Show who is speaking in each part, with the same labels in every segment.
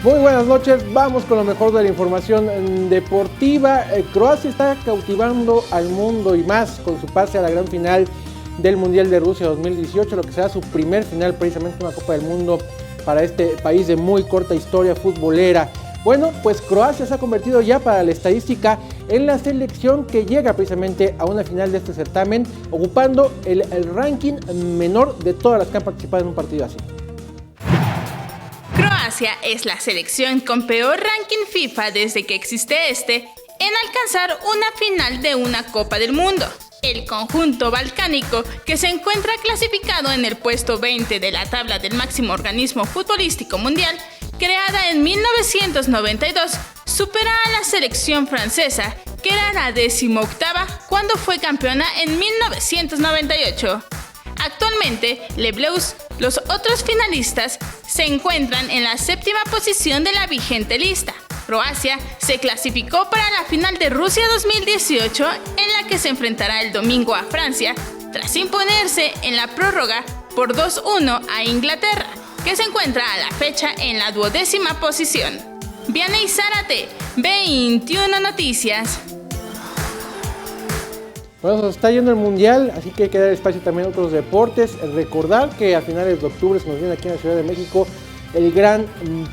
Speaker 1: Muy buenas noches, vamos con lo mejor de la información deportiva. Croacia está cautivando al mundo y más con su pase a la gran final del Mundial de Rusia 2018, lo que será su primer final, precisamente una Copa del Mundo para este país de muy corta historia futbolera. Bueno, pues Croacia se ha convertido ya para la estadística en la selección que llega precisamente a una final de este certamen, ocupando el ranking menor de todas las que han participado en un partido así.
Speaker 2: Croacia es la selección con peor ranking FIFA desde que existe en alcanzar una final de una Copa del Mundo. El conjunto balcánico, que se encuentra clasificado en el puesto 20 de la tabla del máximo organismo futbolístico mundial, creada en 1992, supera a la selección francesa, que era la 18ª cuando fue campeona en 1998. Actualmente, Les Bleus, los otros finalistas, se encuentran en la 7ª posición de la vigente lista. Croacia se clasificó para la final de Rusia 2018, en la que se enfrentará el domingo a Francia, tras imponerse en la prórroga por 2-1 a Inglaterra, que se encuentra a la fecha en la 12ª posición. Vianney Zárate, 21 Noticias.
Speaker 1: Bueno, se está yendo el Mundial, así que hay que dar espacio también a otros deportes. Recordar que a finales de octubre se nos viene aquí en la Ciudad de México el Gran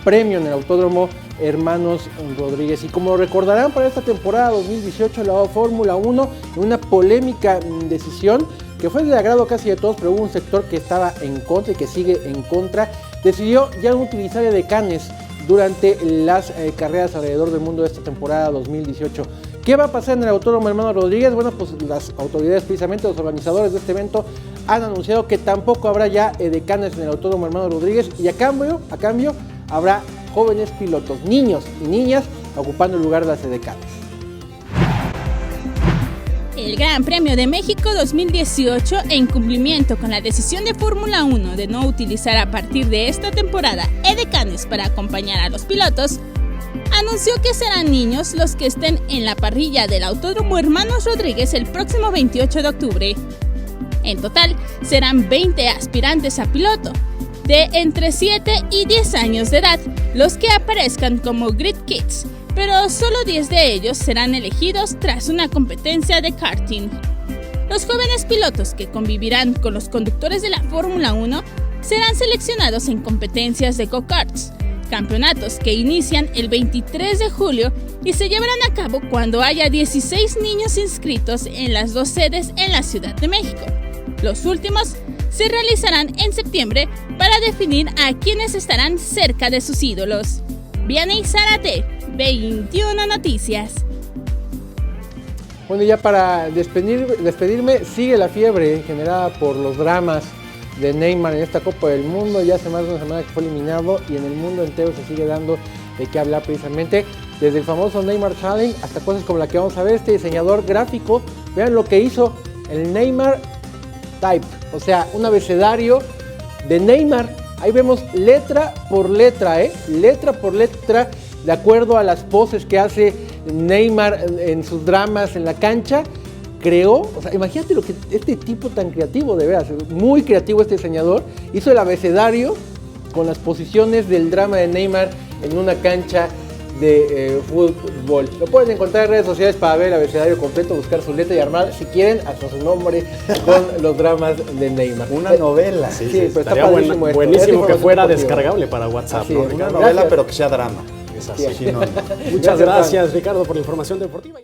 Speaker 1: Premio en el Autódromo Hermanos Rodríguez. Y como recordarán, para esta temporada 2018 la Fórmula 1, en una polémica decisión que fue del agrado casi de todos, pero hubo un sector que estaba en contra y que sigue en contra, decidió ya no utilizar edecanes durante las carreras alrededor del mundo de esta temporada 2018. ¿Qué va a pasar en el Autódromo Hermanos Rodríguez? Bueno, pues las autoridades, precisamente los organizadores de este evento, han anunciado que tampoco habrá ya edecanes en el Autódromo Hermanos Rodríguez y a cambio habrá jóvenes pilotos, niños y niñas, ocupando el lugar de las edecanes.
Speaker 2: El Gran Premio de México 2018, en cumplimiento con la decisión de Fórmula 1 de no utilizar a partir de esta temporada edecanes para acompañar a los pilotos, anunció que serán niños los que estén en la parrilla del Autódromo Hermanos Rodríguez el próximo 28 de octubre. En total, serán 20 aspirantes a piloto, de entre 7 y 10 años de edad, los que aparezcan como Grid Kids, pero solo 10 de ellos serán elegidos tras una competencia de karting. Los jóvenes pilotos que convivirán con los conductores de la Fórmula 1 serán seleccionados en competencias de go-karts, campeonatos que inician el 23 de julio y se llevarán a cabo cuando haya 16 niños inscritos en las 2 sedes en la Ciudad de México. Los últimos se realizarán en septiembre para definir a quienes estarán cerca de sus ídolos. Vianney Zárate, 21 Noticias.
Speaker 1: Bueno, ya para despedirme, sigue la fiebre generada por los dramas de Neymar en esta Copa del Mundo. Ya hace más de una semana que fue eliminado y en el mundo entero se sigue dando de qué hablar, precisamente desde el famoso Neymar Challenge hasta cosas como la que vamos a ver. Este diseñador gráfico, vean lo que hizo el Neymar Type, o sea, un abecedario de Neymar. Ahí vemos letra por letra, letra por letra, de acuerdo a las poses que hace Neymar en sus dramas en la cancha. Creó, o sea, imagínate lo que este tipo tan creativo, de veras, muy creativo este diseñador, hizo el abecedario con las posiciones del drama de Neymar en una cancha de fútbol. Lo pueden encontrar en redes sociales para ver el abecedario completo, buscar su letra y armar, si quieren, hasta su nombre con los dramas de Neymar.
Speaker 3: Una novela.
Speaker 1: Sí, pero
Speaker 4: estaría buenísimo que fuera descargable para WhatsApp.
Speaker 1: Sí,
Speaker 4: ¿no,
Speaker 3: una
Speaker 4: Ricardo?
Speaker 3: novela, pero que sea drama.
Speaker 4: Es así.
Speaker 3: Sí, no.
Speaker 4: Muchas gracias, Ricardo, por la información deportiva.